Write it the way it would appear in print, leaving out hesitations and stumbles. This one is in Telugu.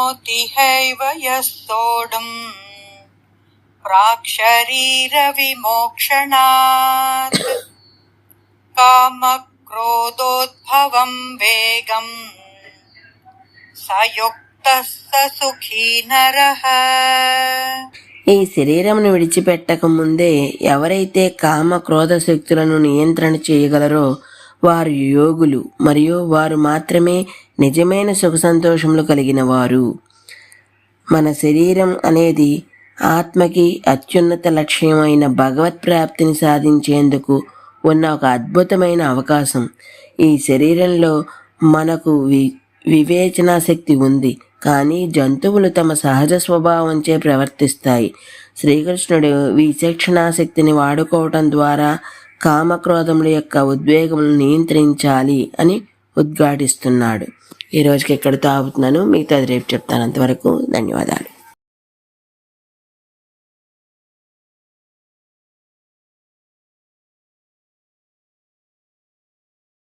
प्राप्नोति हैव यः सोढुम् प्राक्शरीरविमोक्षणात् कामक्रोधोद्भवं वेगम् स युक्तः स सुखी नरः। ఈ శరీరమును విడిచిపెట్టక ముందే ఎవరైతే కామ క్రోధ శక్తులను నియంత్రణ చేయగలరో వారు యోగులు, మరియు వారు మాత్రమే నిజమైన సుఖ సంతోషములు కలిగిన వారు. మన శరీరం అనేది ఆత్మకి అత్యున్నత లక్ష్యం అయిన భగవత్ ప్రాప్తిని సాధించేందుకు ఉన్న ఒక అద్భుతమైన అవకాశం. ఈ శరీరంలో మనకు వివేచనా శక్తి ఉంది, కానీ జంతువులు తమ సహజ స్వభావంచే ప్రవర్తిస్తాయి. శ్రీకృష్ణుడు విచక్షణాశక్తిని వాడుకోవటం ద్వారా కామక్రోధముల యొక్క ఉద్వేగములను నియంత్రించాలి అని ఉద్ఘాటిస్తున్నాడు. ఈ రోజుకి ఎక్కడితో ఆపుతున్నాను, మిగతాది రేపు చెప్తాను. అంతవరకు ధన్యవాదాలు.